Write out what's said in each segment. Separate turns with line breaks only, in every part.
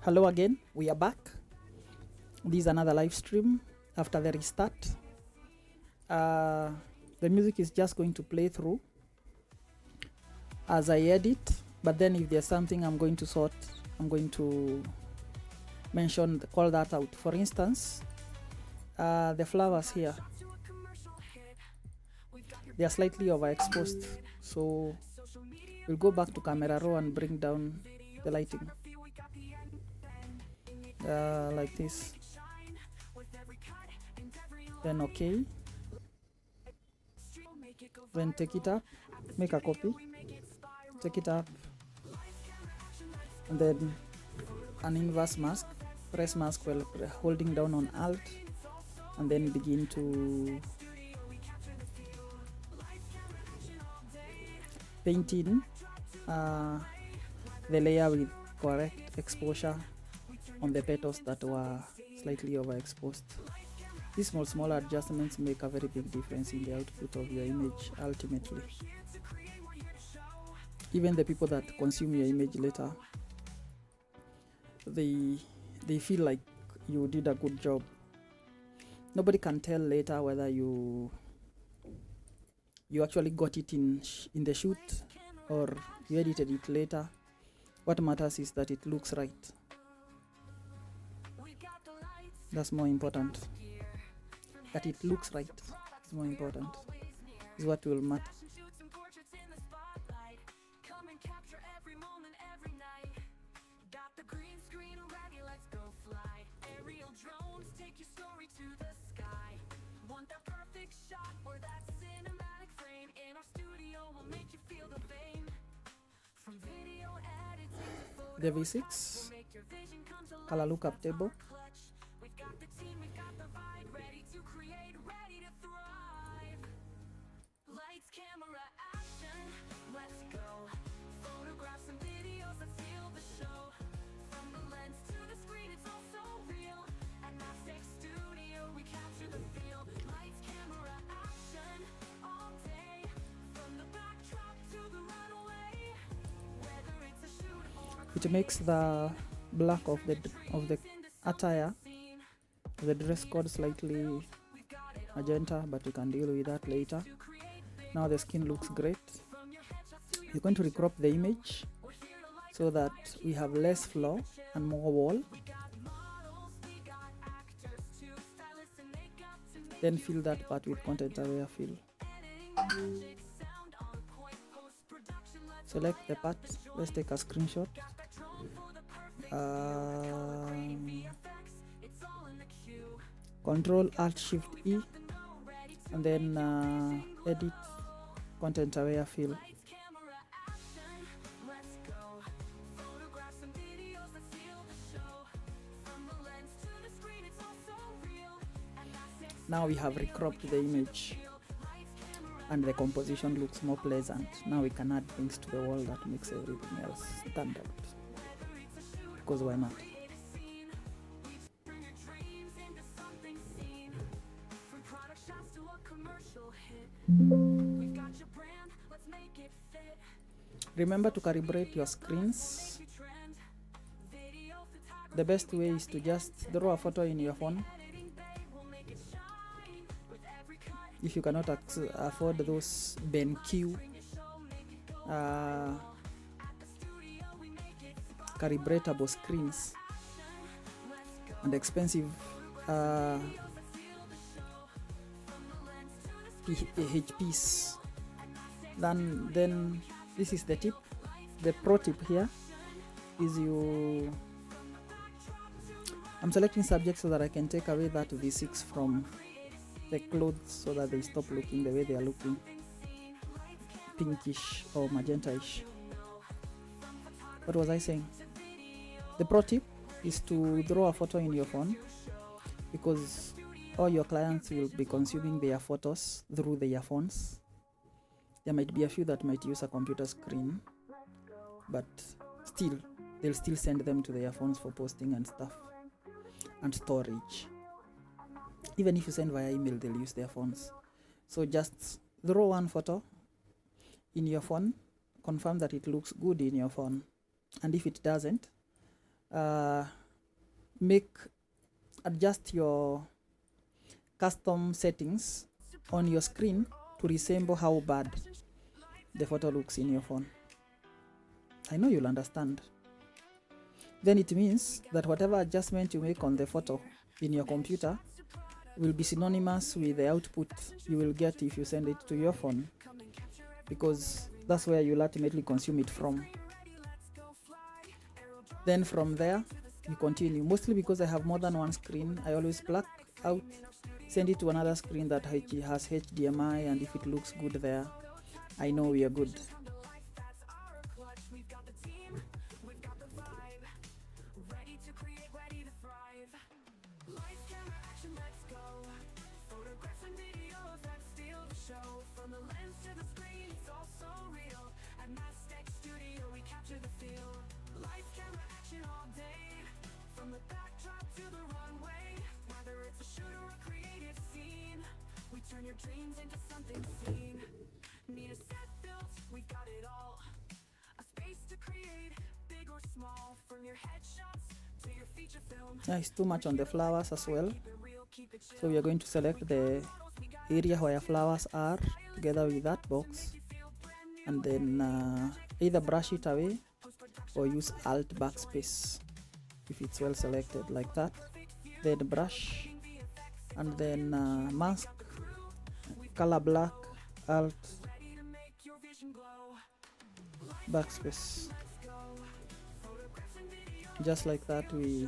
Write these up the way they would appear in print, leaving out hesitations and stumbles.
Hello again, we are back. This is another live stream after the restart. The music is just going to play through as I edit, but then if there's something I'm going to sort, I'm going to mention, call that out. For instance, the flowers here, they are slightly overexposed, so we'll go back to camera raw and bring down the lighting. Like this, then okay, then take it up, make a copy, take it up, and then an inverse mask, press mask while holding down on Alt, and then begin to paint in the layer with correct exposure on the petals that were slightly overexposed. These small adjustments make a very big difference in the output of your image ultimately. Even the people that consume your image later, they feel like you did a good job. Nobody can tell later whether you actually got it in the shoot or you edited it later. What matters is that it looks right. That's more important. That it looks right is more important. Is what will matter. The V6 color lookup table. It makes the black of the attire, the dress code, slightly magenta, but we can deal with that later. Now the skin looks great. You're going to recrop the image so that we have less floor and more wall. Then fill that part with content aware fill. Select the part. Let's take a screenshot. Control Alt Shift E, and then edit content aware fill. Now we have recropped the image and the composition looks more pleasant. Now we can add things to the wall that makes everything else stand out. Because why not? Remember to calibrate your screens. The best way is to just draw a photo in your phone. If you cannot afford those BenQ calibratable screens and expensive HPs, then this is the tip. The pro tip here is I'm selecting subject so that I can take away that V6 from the clothes so that they stop looking the way they are looking, pinkish or magenta-ish. What was I saying? The pro tip is to draw a photo in your phone, because all your clients will be consuming their photos through their phones. There might be a few that might use a computer screen, but still, they'll still send them to their phones for posting and stuff, and storage. Even if you send via email, they'll use their phones. So just draw one photo in your phone, confirm that it looks good in your phone, and if it doesn't, adjust your custom settings on your screen to resemble how bad the photo looks in your phone. I know you'll understand. Then it means that whatever adjustment you make on the photo in your computer will be synonymous with the output you will get if you send it to your phone, because that's where you'll ultimately consume it from. Then from there, you continue. Mostly because I have more than one screen, I always plug out, send it to another screen that has HDMI, and if it looks good there, I know we are good.
Turn your dreams into something seen. Need a set built, we got it all. A space to create, big or small. From your headshots to your feature film.
It's too much on the flowers as well. So we are going to select the area where flowers are together with that box, and then either brush it away or use Alt backspace if it's well selected like that. Then brush, and then mask, color black, Alt, backspace. Just like that, we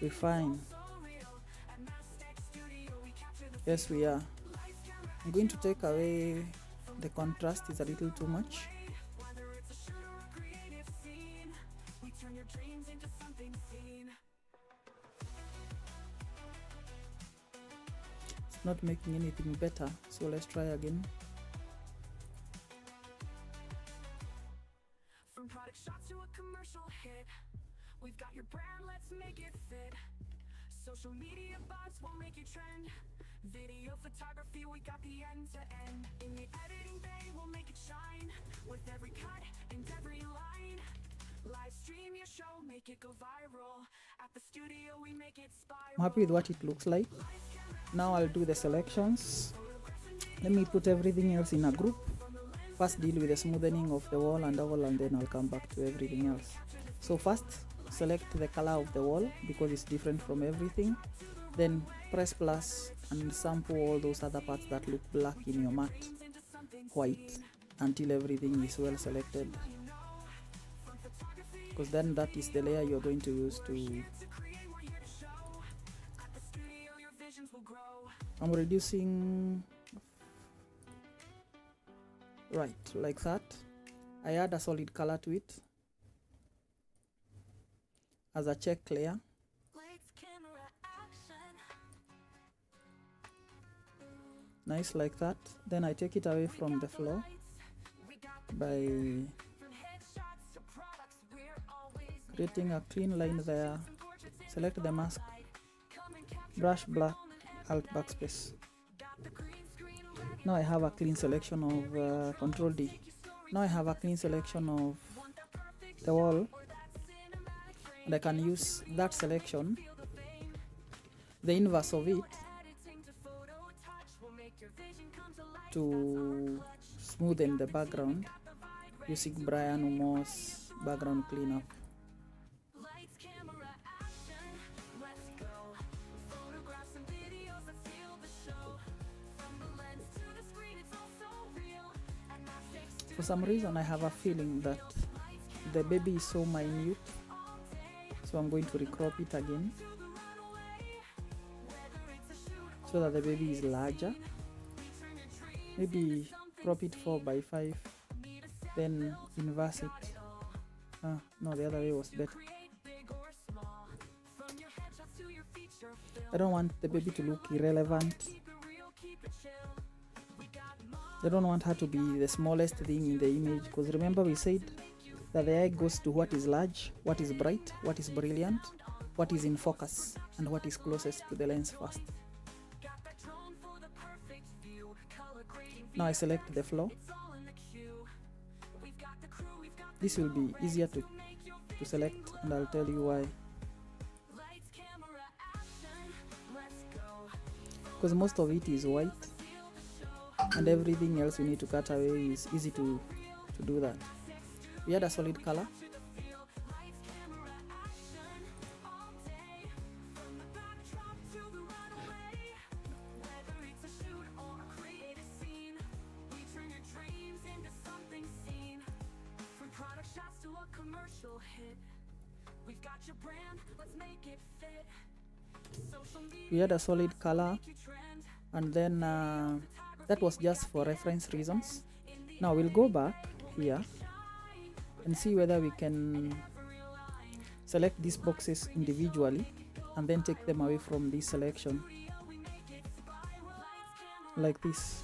refine. Yes, we are. I'm going to take away the contrast, it's a little too much. It's not making anything better, so let's try again.
From product shot to a commercial hit, we've got your brand, let's make it fit. Social media bots will make you trend. Video photography, we got the end to end. In the editing bay, we'll make it shine. With every cut and every line, live stream your show, make it go viral. At the studio, we make it spiral.
I'm happy with what it looks like. Now I'll do the selections. Let me put everything else in a group. First deal with the smoothing of the wall and all, and then I'll come back to everything else. So first, select the color of the wall because it's different from everything. Then press plus and sample all those other parts that look black in your mat white until everything is well selected, because then that is the layer you're going to use to. I'm reducing right like that. I add a solid color to it as a check layer. Nice like that. Then I take it away from the floor by creating a clean line there. Select the mask, brush black, Alt backspace. Now I have a clean selection of Control D. Now I have a clean selection of the wall, and I can use that selection, the inverse of it, to smoothen the background using Brian Umo's background cleanup. For some reason I have a feeling that the baby is so minute, so I'm going to recrop it again. so that the baby is larger. Maybe crop it 4x5, then inverse it. No, the other way was better. I don't want the baby to look irrelevant. I don't want her to be the smallest thing in the image, because remember we said that the eye goes to what is large, what is bright, what is brilliant, what is in focus, and what is closest to the lens first. Now I select the flow. This will be easier to select, and I'll tell you why. Because most of it is white, and everything else we need to cut away is easy to do that. We had a solid color. We had a solid color, and then that was just for reference reasons. Now we'll go back here and see whether we can select these boxes individually and then take them away from this selection, like this,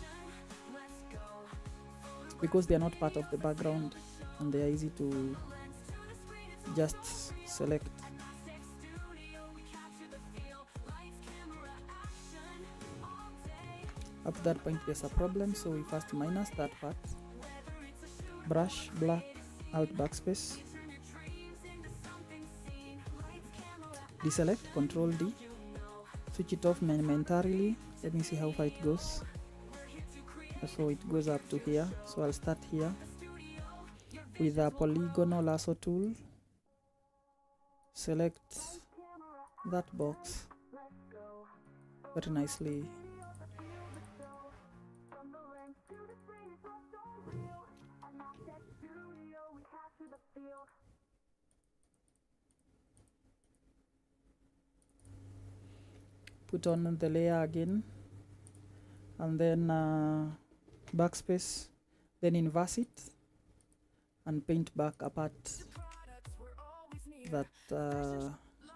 because they are not part of the background and they are easy to just select. Up to that point there's a problem, so we first minus that part. Brush, black, alt backspace, deselect, Control D, switch it off momentarily. Let me see how far it goes. So it goes up to here, so I'll start here with a polygonal lasso tool. Select that box very nicely. Put on the layer again, and then backspace, then inverse it and paint back a part that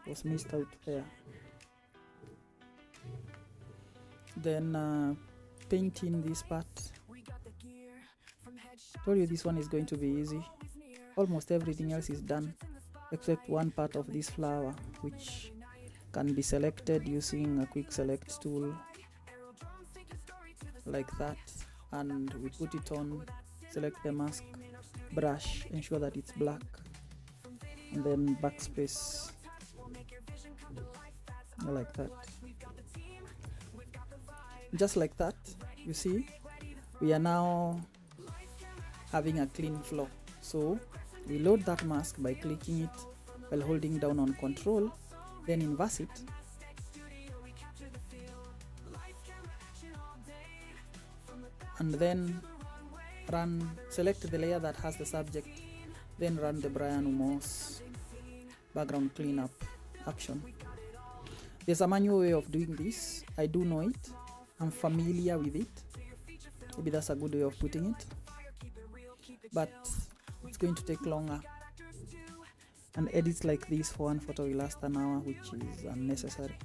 was missed out there. Then paint in this part. Told you this one is going to be easy. Almost everything else is done except one part of this flower, which can be selected using a quick select tool like that, and we put it on, select the mask, brush, ensure that it's black, and then backspace like that. Just like that, you see, we are now having a clean flow. So we load that mask by clicking it while holding down on Control, then inverse it, and then select the layer that has the subject, then run the Brian Umos background cleanup action. There's a manual way of doing this. I do know it. I'm familiar with it. Maybe that's a good way of putting it, but it's going to take longer. And edits like this for one photo will last an hour, which is unnecessary.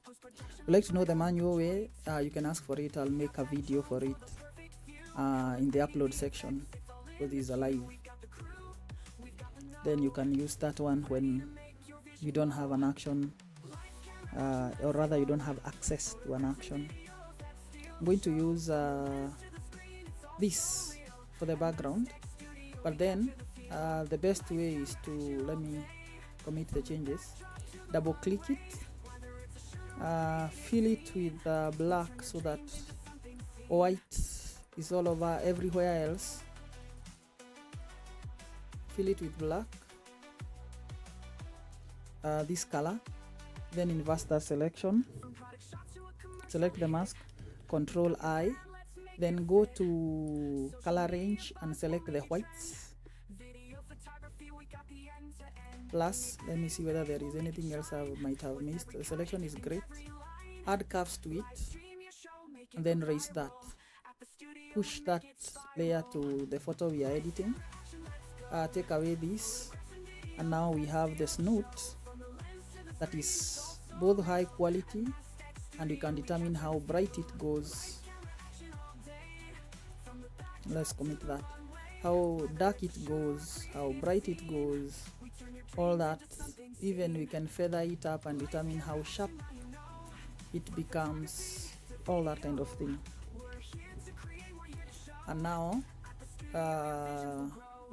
If you'd like to know the manual way, you can ask for it. I'll make a video for it in the upload section, because this is alive. Then you can use that one when you don't have an action, or rather you don't have access to an action. I'm going to use this for the background, but then the best way is to, let me commit the changes, double click it, fill it with black so that white is all over everywhere else. Fill it with black, this color, then inverse that selection, select the mask, Control I, then go to color range and select the whites. Plus, let me see whether there is anything else I might have missed. The selection is great. add curves to it, and then raise that. Push that layer to the photo we are editing. Take away this, and now we have the snoot that is both high quality, and you can determine how bright it goes. Let's commit that. How dark it goes, how bright it goes, all that. Even we can feather it up and determine how sharp it becomes, all that kind of thing. And now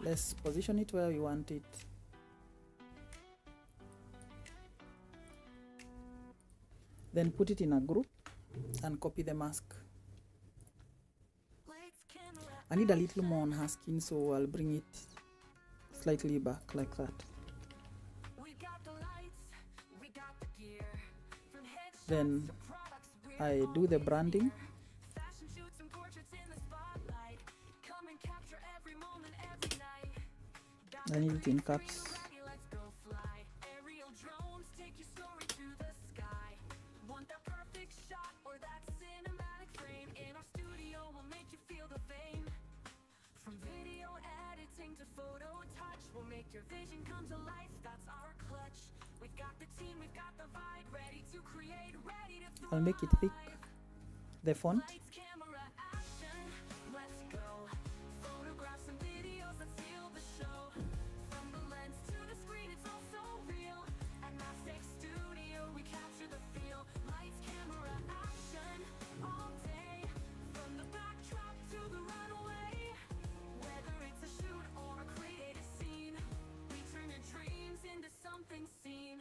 let's position it where we want it. Then put it in a group and copy the mask. I need a little more on her skin, so I'll bring it slightly back like that. Then I do the branding. I need it in caps.
Your vision come to life, that's our clutch. We've got the team, we've got the vibe, ready to create, ready to
I'll make it thick, the font.
lights, camera, action. Let's go. Photographs and videos that seal the show. From the lens to the screen, it's all so real. At Mastech Studio, we capture the feel. Lights, camera, action. All day. From the backdrop to the runway. Whether it's a shoot or a creative scene, we turn your dreams into something seen.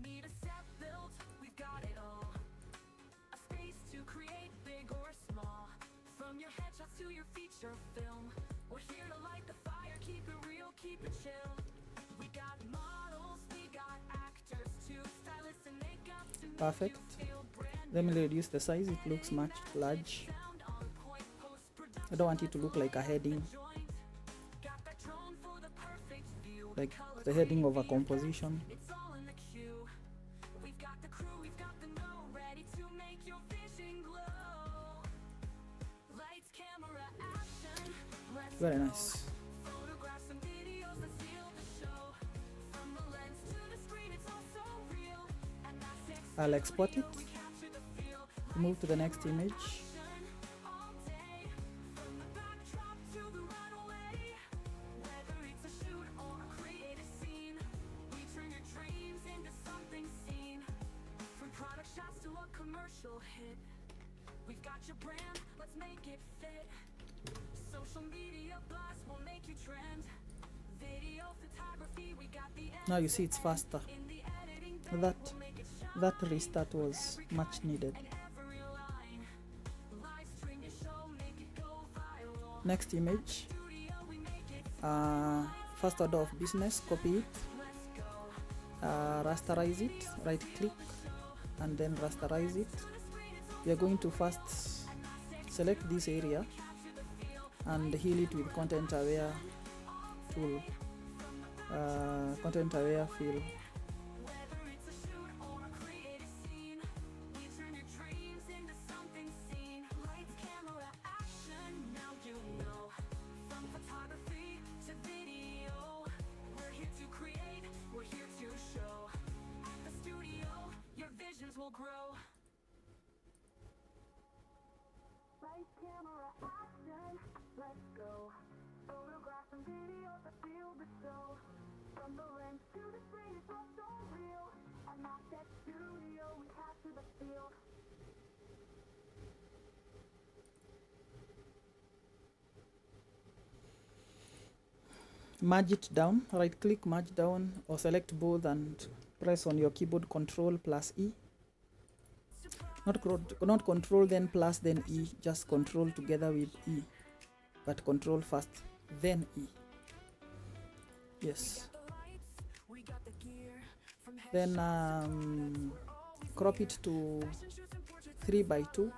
Need a set built, we've got it all. A space to create, big or small. From your headshots to your feature film, we're here to light the fire, keep it real, keep it chill. We got models, we got actors too, stylists and makeup to make
Perfect.
you feel brand
Let me reduce the size, it looks much large.
sound on point, post-production
I don't want it to look like a heading,
joint. Got that drone for the perfect view.
like the heading of a composition.
It's all in the queue. We've got the crew, we've got the know, ready to make your vision glow. Lights, camera, action. Let's
Very
go.
nice.
Photographs and videos that seal the show. From the lens to the screen, it's all so real. And that's
I'll export it,
we capture the feel.
move to the next image.
All day. From the backdrop to the runway. Whether it's a shoot or a creative scene, we turn your dreams into something seen. From product shots to a commercial hit, we've got your brand, let's make it fit. Social media buzz will make you trend. Video photography, we got the end
Now you see it's faster.
in the editing.
That restart was much needed.
Every line, live stream your show, make it go viral.
Next image.
Studio, we make it
First order of business, copy it, rasterize it, right click, and then rasterize it. We are going to first select this area and heal it with content aware tool, content aware fill.
whether it's a shoot or a creative scene, we turn your dreams into something seen. Lights, camera, action, now you know. From photography to video, we're here to create, we're here to show. At the studio, your visions will grow. Lights, camera, action, let's go. Photographs and videos that feel the show. From the lens to the screen, it's all so real. At Mastech Studio, we capture the feel.
Merge it down, right click, merge down, or select both and press on your keyboard Control plus E. Not Control then plus then E, just Control together with E, but Control first then E. Yes. Then crop it to 3:2.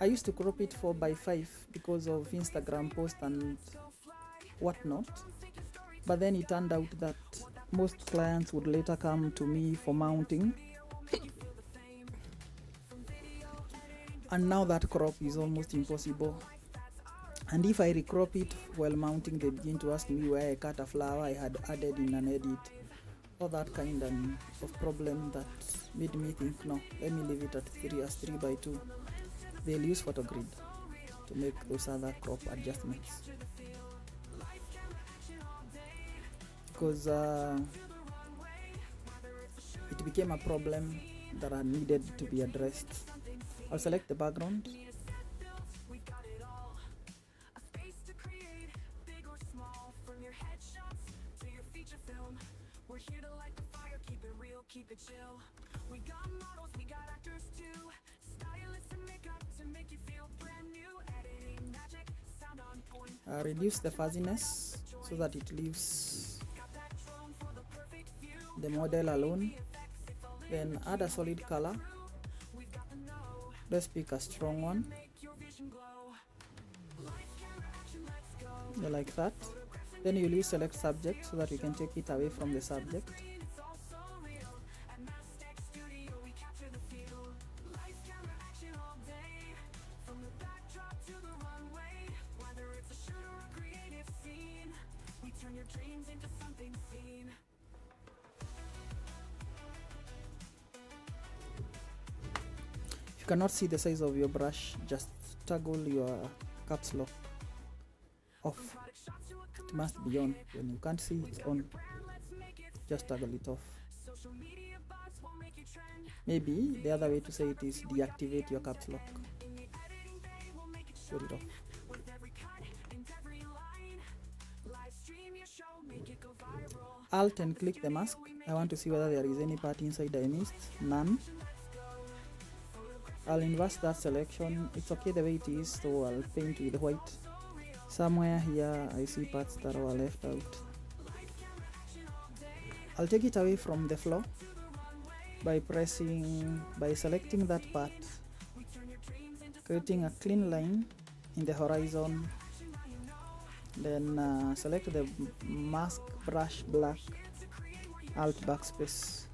I used to crop it 4:5 because of Instagram post and whatnot, but then it turned out that most clients would later come to me for mounting and now that crop is almost impossible. And if I recrop it while mounting, they begin to ask me where I cut a flower I had added in an edit, all that kind of problem that made me think, no, let me leave it at 3 as 3 by 2. They'll use photogrid to make those other crop adjustments, because it became a problem that needed to be addressed. I'll select the background.
Keep it chill. We got models, we got actors too. Stylists and makeup to make you feel brand new. Editing magic, sound on point.
Reduce the fuzziness so that it leaves the model alone. Then add a solid color. Let's pick a strong one. Like that. Then you leave select subject so that you can take it away from the subject. If you cannot see the size of your brush, just toggle your caps lock off. It must be on. When you can't see it on, just toggle it off. Maybe the other way to say it is deactivate your caps lock. Put it off. Alt and click the mask. I want to see whether there is any part inside I missed. None. I'll inverse that selection. It's okay the way it is, so I'll paint with white. Somewhere here I see parts that were left out. I'll take it away from the floor by selecting that part, creating a clean line in the horizon, then select the mask brush black, alt backspace.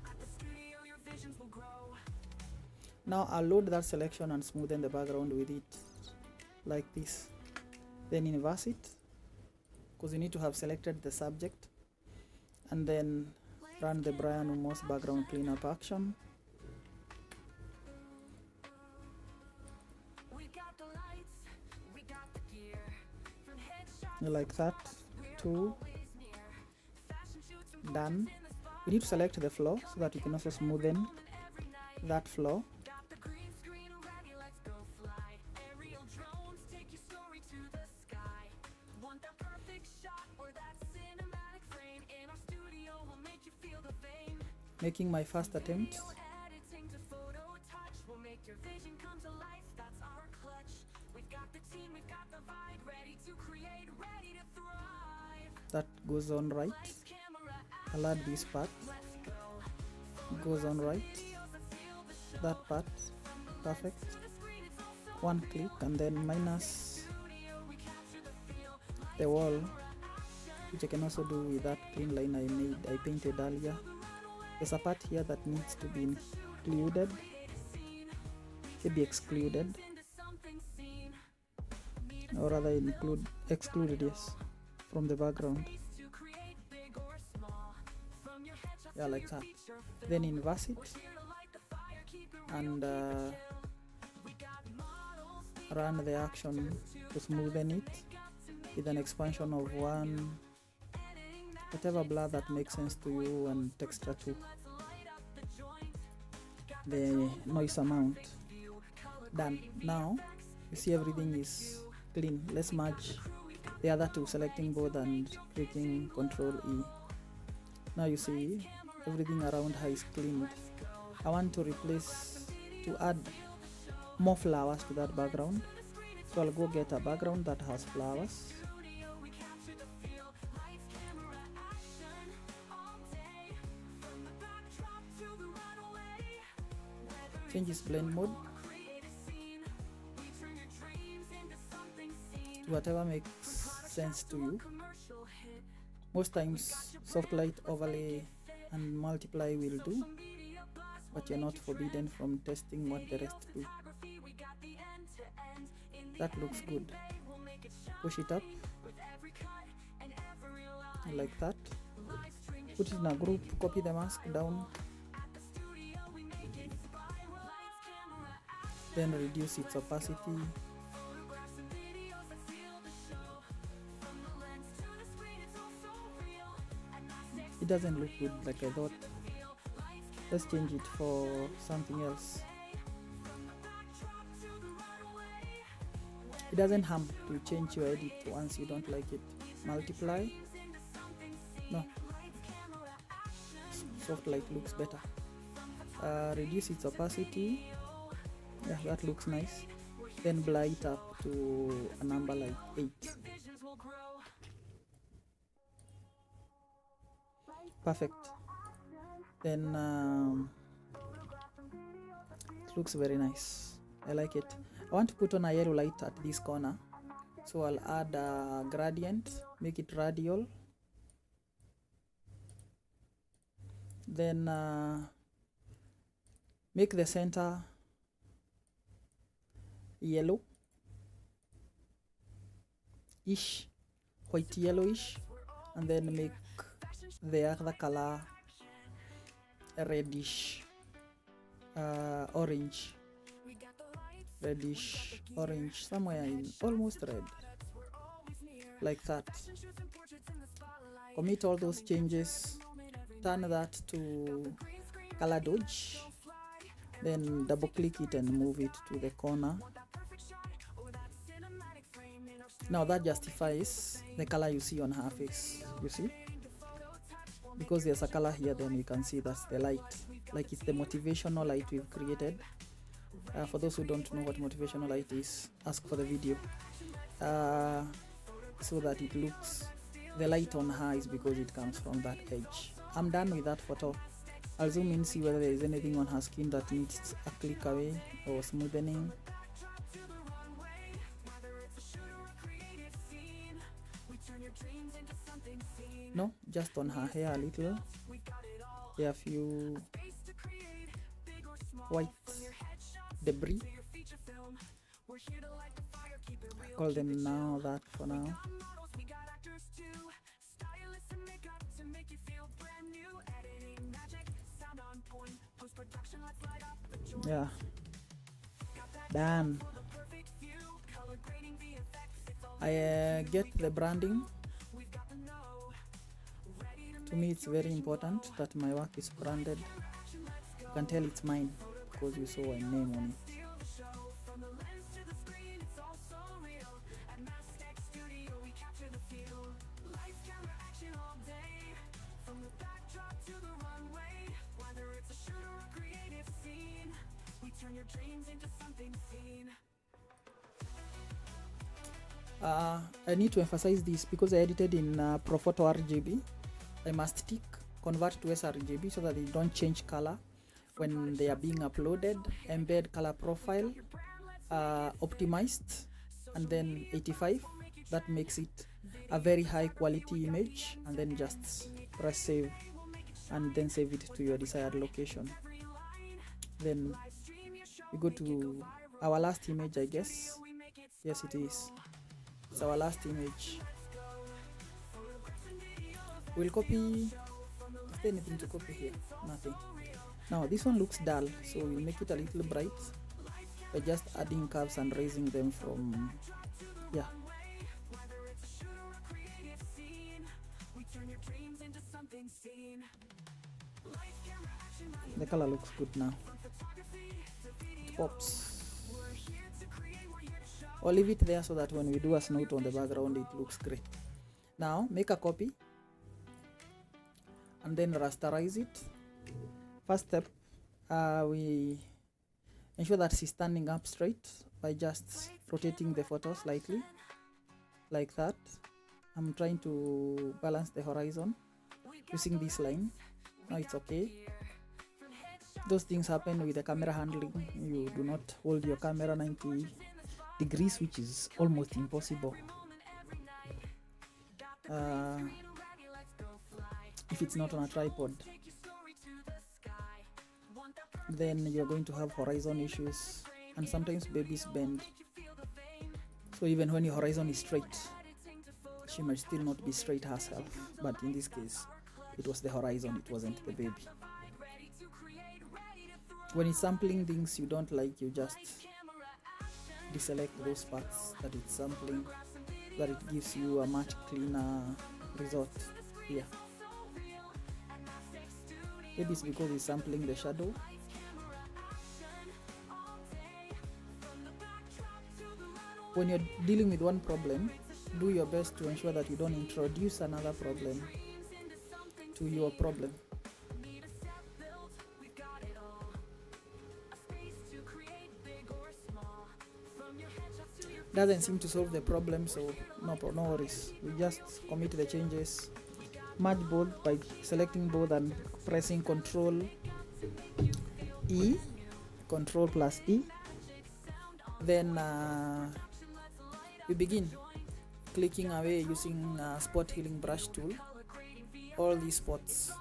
Now I'll load that selection and smoothen the background with it like this. Then inverse it, because you need to have selected the subject, and then run the Brian Umos background cleanup action. Like that. 2. Done. We need to select the flow so that you can also smoothen that flow. Making my first attempt. That goes on right. I'll add this part. Goes on right. That part. Perfect. One click and then minus the wall, which I can also do with that clean line I painted earlier. There's a part here that needs to be included, maybe excluded, or rather excluded, yes, from the background. Yeah, like that. Then inverse it and run the action to smoothen it with an expansion of 1, whatever blur that makes sense to you, and texture to the noise amount. Done. Now you see everything is clean. Let's merge the other two, selecting both and clicking Ctrl E. Now you see everything around her is cleaned. I want to add more flowers to that background, so I'll go get a background that has flowers. Change its blend mode to whatever makes sense to you. Most times soft light overlay and multiply will do. but you're not forbidden from testing what the rest do. That looks good. Push it up like that. Put it in a group, copy the mask down, then reduce its opacity. It doesn't look good like I thought. Let's change it for something else. It doesn't harm to change your edit once you don't like it. Multiply. No. Soft light looks better. Reduce its opacity. Yeah, that looks nice. Then blur it up to a number like 8. Perfect. Then it looks very nice. I like it. I want to put on a yellow light at this corner, so I'll add a gradient, make it radial, then make the center yellow ish, white yellowish, and then make the other color reddish orange, reddish orange, somewhere in almost red, like that. Commit all those changes, turn that to color dodge, then double click it and move it to the corner. Now that justifies the color you see on her face. You see, because there's a color here, then you can see that's the light, like it's the motivational light we've created. For those who don't know what motivational light is, ask for the video, so that it looks, the light on her is because it comes from that edge. I'm done with that photo. I'll zoom in, see whether there is anything on her skin that needs a click away or smoothening. No, just on her hair a little. There are a few white debris. I call them now that for now. Yeah, done. I get the branding. To me, it's very important that my work is branded. You can tell it's mine because you saw a name on it. I need to emphasize this because I edited in Profoto RGB. I must tick convert to sRGB so that they don't change color when they are being uploaded. Embed color profile, optimized, and then 85. That makes it a very high quality image, and then just press save and then save it to your desired location. Then we go to our last image, I guess. Yes, it is. It's our last image. We'll copy. Is there anything to copy here? Nothing. Now this one looks dull, so we'll make it a little bright by just adding curves and raising them from, yeah. The color looks good now. It pops. Or leave it there so that when we do a snout on the background, it looks great. Now make a copy and then rasterize it. First step, we ensure that she's standing up straight by just rotating the photo slightly, like that. I'm trying to balance the horizon using this line. Now it's okay. Those things happen with the camera handling. You do not hold your camera 90 degrees, which is almost impossible if it's not on a tripod. then you're going to have horizon issues, and sometimes babies bend. So even when your horizon is straight, she might still not be straight herself. But in this case, it was the horizon, it wasn't the baby. When it's sampling things you don't like, you just deselect those parts that it's sampling, that it gives you a much cleaner result here. Maybe it's because it's sampling the shadow. When you're dealing with one problem, do your best to ensure that you don't introduce another problem to your problem. Doesn't seem to solve the problem, so no worries. We just commit the changes, merge both by selecting both and pressing Control E, Control plus E. Then we begin clicking away using spot healing brush tool, all these spots.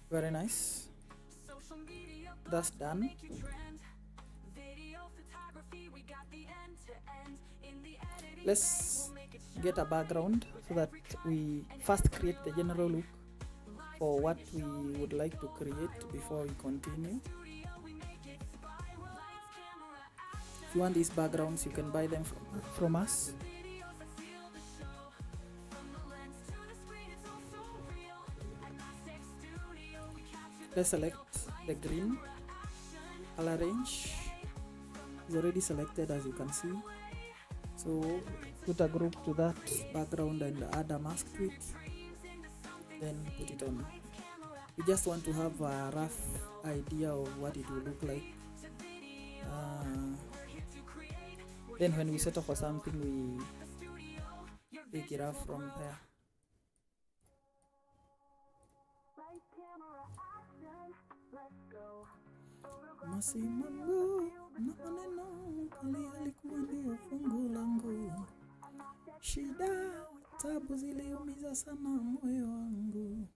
Very nice. That's done. Let's get a background so that we first create the general look for what we would like to create before we continue. If you want these backgrounds, you can buy them from us. Let's select the green color range. It's already selected, as you can see. So put a group to that background and add a mask to it, then put it on. We just want to have a rough idea of what it will look like. Then when we set up for something, we pick it up from there. Masimangu na maneno kali alikuwa ndio fungu langu, shida tabu ziliumiza sana moyo wangu.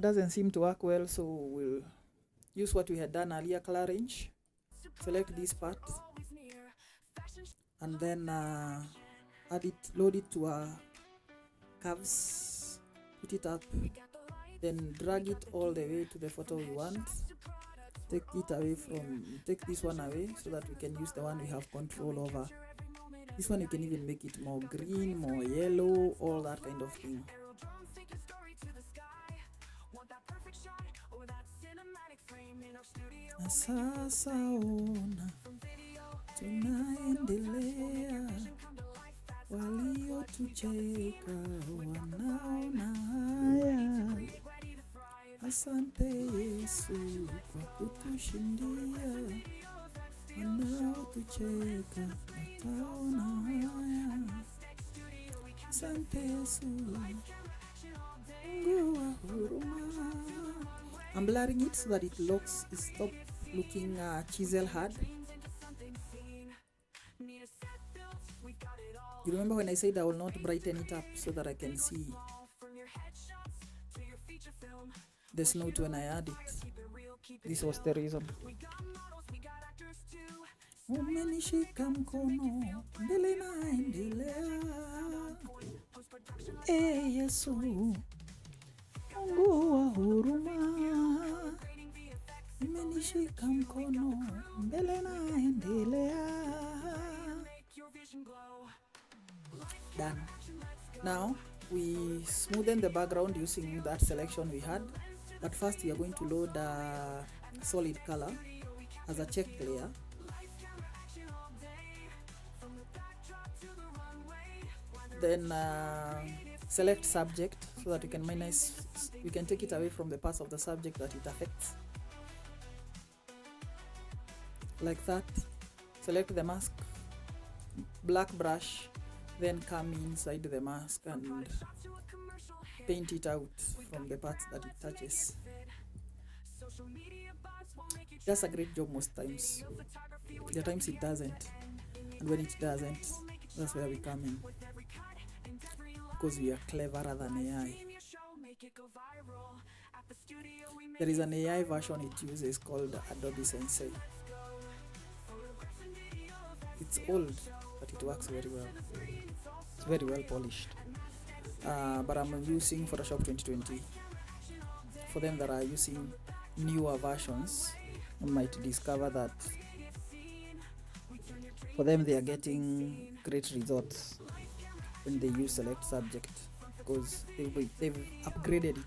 Doesn't seem to work well, so we'll use what we had done earlier, color range. Select this part and then add it, load it to a curves, put it up, then drag it all the way to the photo we want. Take this one away so that we can use the one we have control over. This one you can even make it more green, more yellow, all that kind of thing. Sasa ona tunaendelea, waliotucheka wanaona haya. Asante Yesu kwa kutushindia, wanaotucheka wataona haya. Asante Yesu, Mungu wa huruma. I'm blurring it so that it stop looking chisel hard. You remember when I said I will not brighten it up so that I can see the snout when I add it? This was the reason. Umenishika mkono, mbele naendelea. Yesu, Mungu wa huruma. Umenishika mkono, mbele naendelea. Done. Now we smoothen the background using that selection we had, but first we are going to load a solid color. as a check layer. Then select subject so that we can minimize, we can take it away from the parts of the subject that it affects, like that. Select the mask, black brush, then come inside the mask and paint it out from the parts that it touches. That's a great job most times. There are times it doesn't, and when it doesn't, that's where we come in, because we are cleverer than AI. There is an AI version it uses called Adobe Sensei. It's old, but it works very well. It's very well polished. But I'm using Photoshop 2020. For them that are using newer versions, you might discover that for them they are getting great results when they use select subject, because they've upgraded it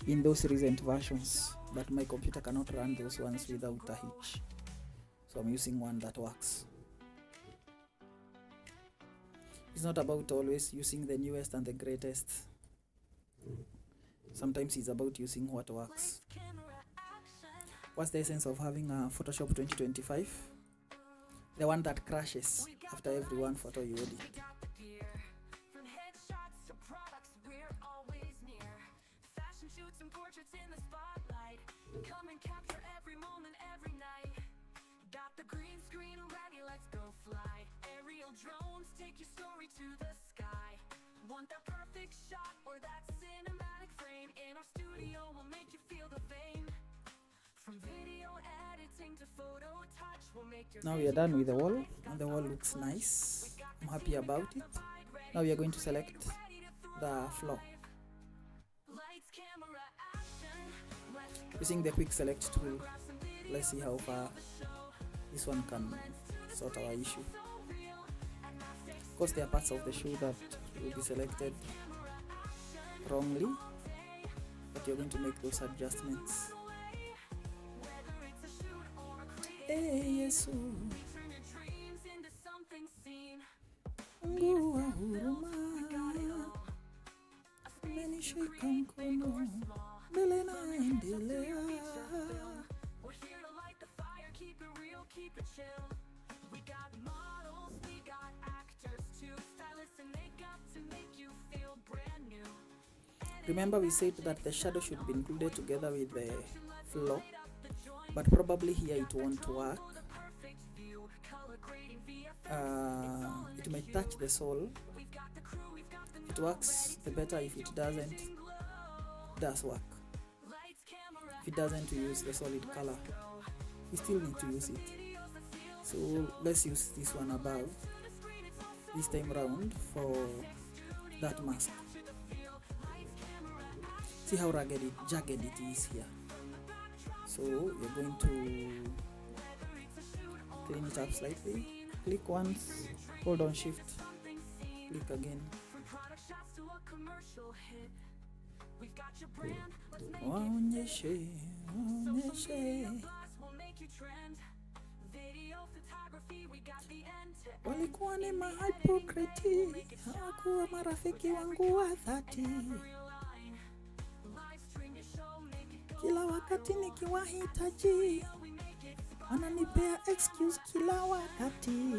in those recent versions, but my computer cannot run those ones without a hitch, so I'm using one that works. It's not about always using the newest and the greatest. Sometimes it's about using what works. What's the essence of having a Photoshop 2025? The one that crashes after every one photo you edit. Drones take your story to the sky. Want that perfect shot or that cinematic frame? In our studio we'll make you feel the fame. From video editing to photo touch, we'll make your. Now we are done with the wall, and the wall looks nice. I'm happy about it. Now we are going to select the floor using the quick select tool. Let's see how far this one can sort our issue. Of course, there are parts of the shoe that will be selected wrongly, but you're going to make those adjustments. Hey, yes, keep it chill. We got models, we got actors too, stylists and makeup to make you feel brand new. Remember we said that the shadow should be included together with the floor, but probably here it won't work. It might touch the sole. It works the better if it doesn't. It does work. If it doesn't, we use the solid color. We still need to use it. So let's use this one above this time round for that mask. See how jagged it is here. So you're going to clean it up slightly. Click once, hold on shift, click again. Waonyeshe, waonyeshe. Walikuwa ni mahypocrite, hawakuwa marafiki wangu wa dhati. Kila wakati nikiwahitaji, wananipea excuse kila wakati.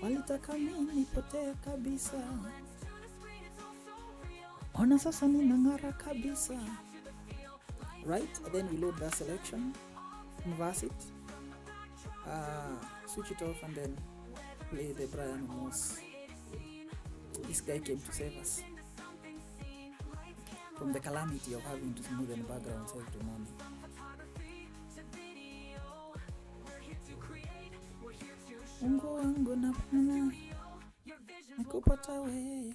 Walitaka mimi nipotee kabisa. Ona sasa ninang'ara kabisa. Right, and then we load that selection, inverse it, switch it off, and then play the Brian Moss. This guy came to save us from the calamity of having to smoothen backgrounds every morning. Mungu wangu napenda nakupata we,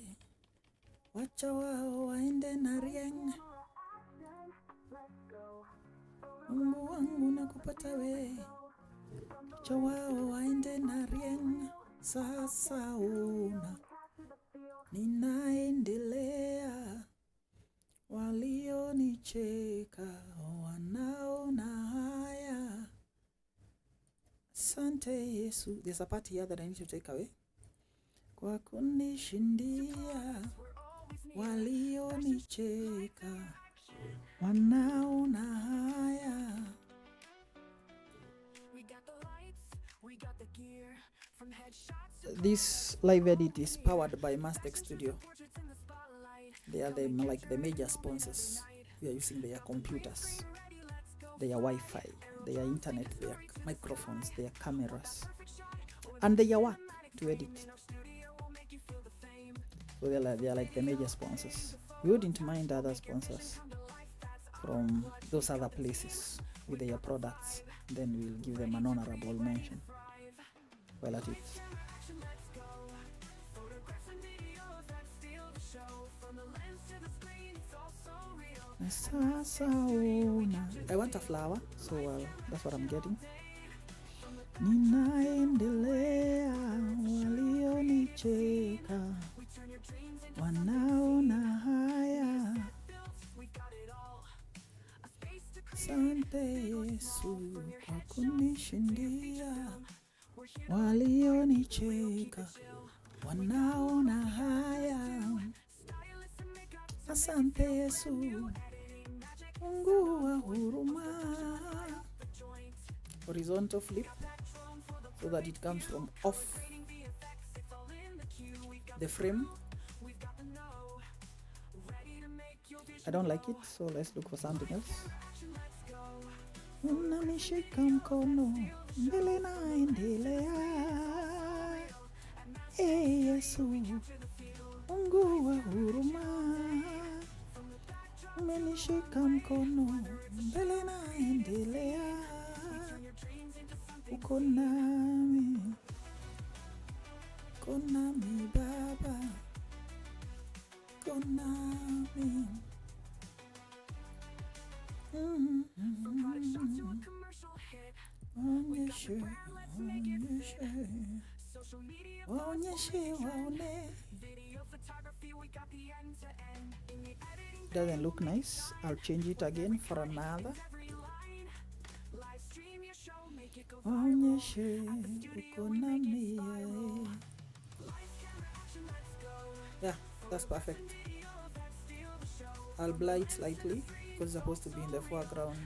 wacha wao waende na rieng. Mungu wangu nakupata we, wacha wao waende na rieng. Sasa una ninaendelea, walionicheka wanaona haya. Yesu. There's a part here that I need to take away. Kwa kunishindia walionicheka wanaona haya. This live edit is powered by Mastech Studio. They are like the major sponsors. We are using their computers, their Wi-Fi, their internet, their microphones, their cameras, and their work to edit. So they are like the major sponsors. We wouldn't mind other sponsors from those other places with their products. Then we'll give them an honorable mention while at it. I want a flower, so that's what I'm getting. Ninaendelea walionicheka wanaona haya. Asante Yesu kwa kunishindia walionicheka wanaona haya. Asante Yesu Mungu wa huruma. Horizontal flip so that it comes from off the frame. I don't like it, so let's look for something else. Unanishika mkono mbele naendelea. Yesu Mungu wa huruma, umenishika mkono mbele naendelea. Uko nami Baba, uko nami. Waonyeshe waone. Doesn't look nice. I'll change it again for another. Waonyeshe uko nami. Yeah, that's perfect. I'll blur it slightly because it's supposed to be in the foreground,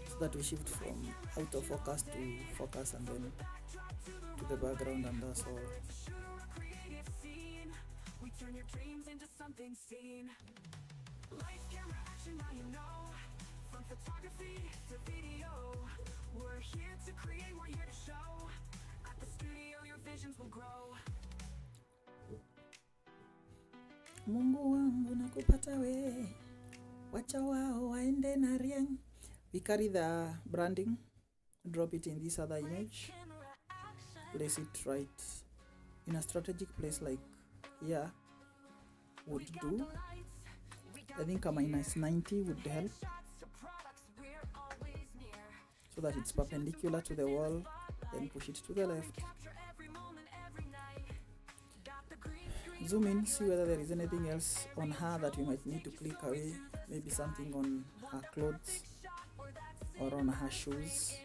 so that we shift from out of focus to focus and then to the background, and that's all. Mungu wangu nakupata we, wacha wao waende na riang. We carry the branding, drop it in this other image, place it right in a strategic place like here would do. I think a -90 would help, so that it's perpendicular to the wall, then push it to the left. Zoom in, see whether there is anything else on her that you might need to click away. Maybe something on her clothes or on her shoes.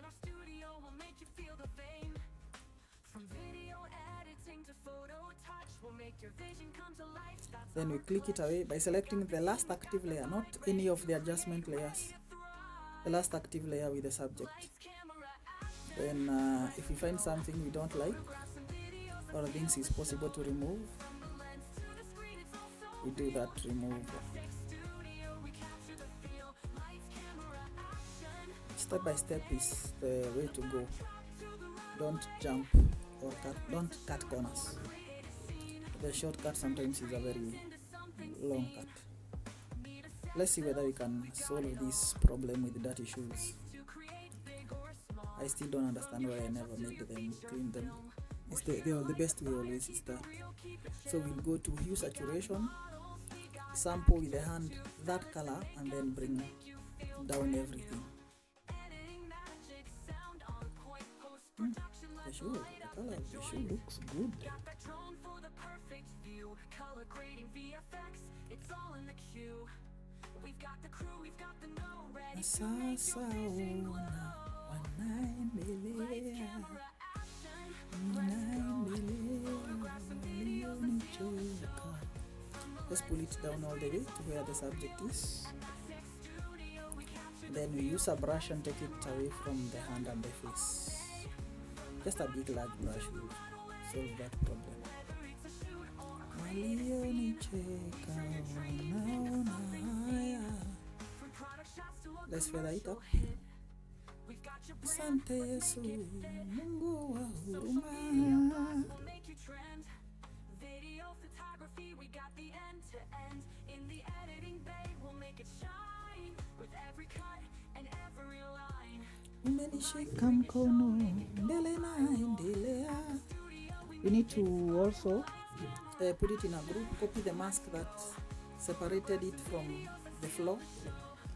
Then we click it away by selecting the last active layer, not any of the adjustment layers. The last active layer with the subject. Then if we find something we don't like or things is possible to remove, we do that remove. Step by step is the way to go. Don't jump or don't cut corners. The shortcut sometimes is a very long cut. Let's see whether we can solve this problem with dirty shoes. I still don't understand why I never made them, clean them. It's the best way always is that. So we'll go to hue saturation, sample with the hand that color, and then bring down everything. The color of the shoe looks good. Sasa una Let's pull it down all the way to where the subject is. Then we use a brush and take it away from the hand and the face. Just a big large brush will solve that problem. Let's feather it up. Asante Yesu, Mungu wa huruma.
Video photography, we got the end to end. In the editing bay, we'll make it shine with every cut and every line.
Umenishika mkono, mbele naendelea. We need to also put it in a group, copy the mask that separated it from the floor,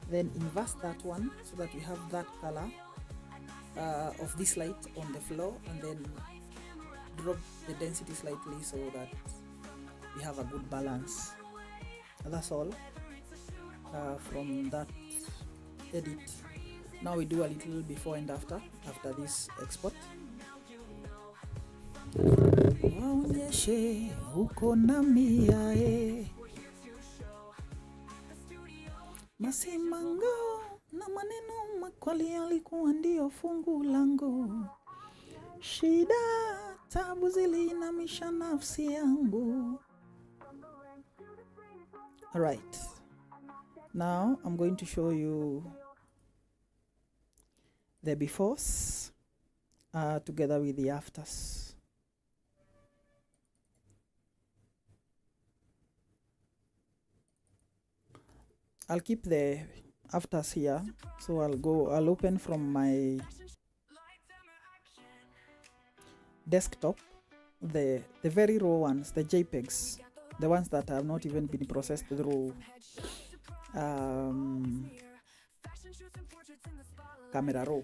then inverse that one so that we have that color of this light on the floor, and then drop the density slightly so that we have a good balance. That's all from that edit. Now we do a little before and after this export. Waonyeshe uko nami yae, masimango na maneno makwali yalikuwa ndio fungu langu, shida tabu zilinamisha nafsi yangu. Alright, now I'm going to show you the befores together with the afters. I'll keep the afters here, so I'll open from my desktop the very raw ones, the JPEGs, the ones that have not even been processed through Camera Raw.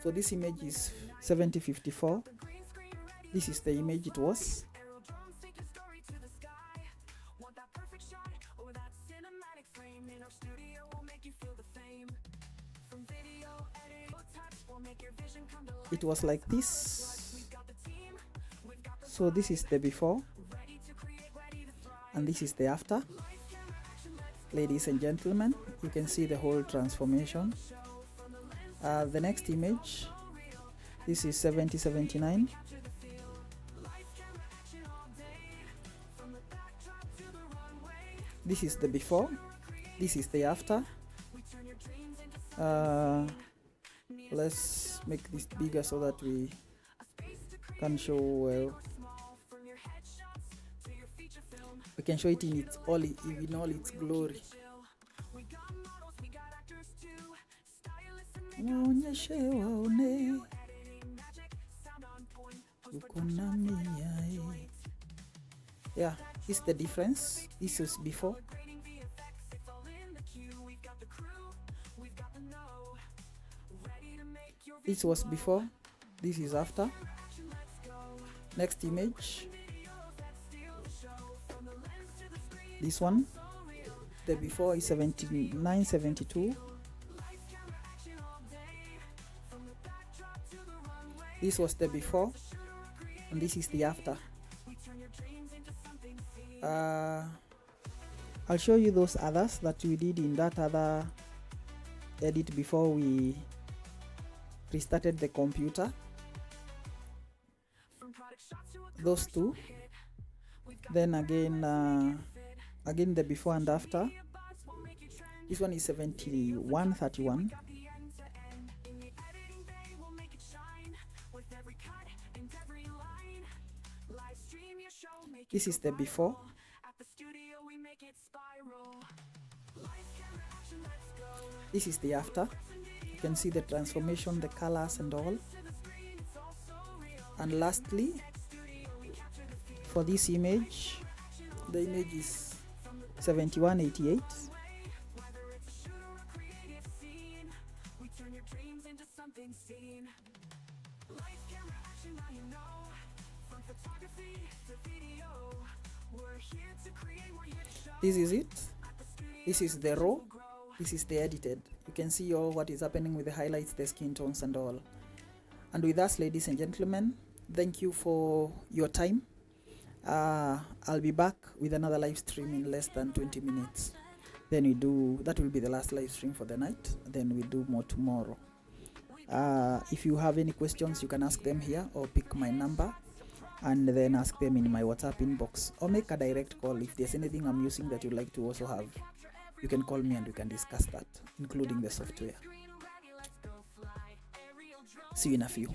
So this image is 7054. This is the image it was. It was like this. So this is the before and this is the after. Ladies and gentlemen, you can see the whole transformation. The next image, this is 7079. This is the before, this is the after. Let's make this bigger so that we can show well. We can show it in all its glory. Waonyeshe waone uko nami yae. Yeah, it's the difference. This is before. This was before, this is after. Next image, this one, the before is 7972. This was the before and this is the after. I'll show you those others that we did in that other edit before we restarted the computer. Those two. Then again the before and after. This one is 7131. This is the before. This is the after. You can see the transformation, the colors and all. And lastly, for this image, the image is 7188. This is it. This is the raw. This is the edited. You can see all what is happening with the highlights, the skin tones and all. And with us, ladies and gentlemen, thank you for your time. I'll be back with another live stream in less than 20 minutes. Then that will be the last live stream for the night. Then we do more tomorrow. If you have any questions, you can ask them here or pick my number and then ask them in my WhatsApp inbox, or make a direct call. If there's anything I'm using that you'd like to also have, you can call me and we can discuss that, including the software. See you in a few.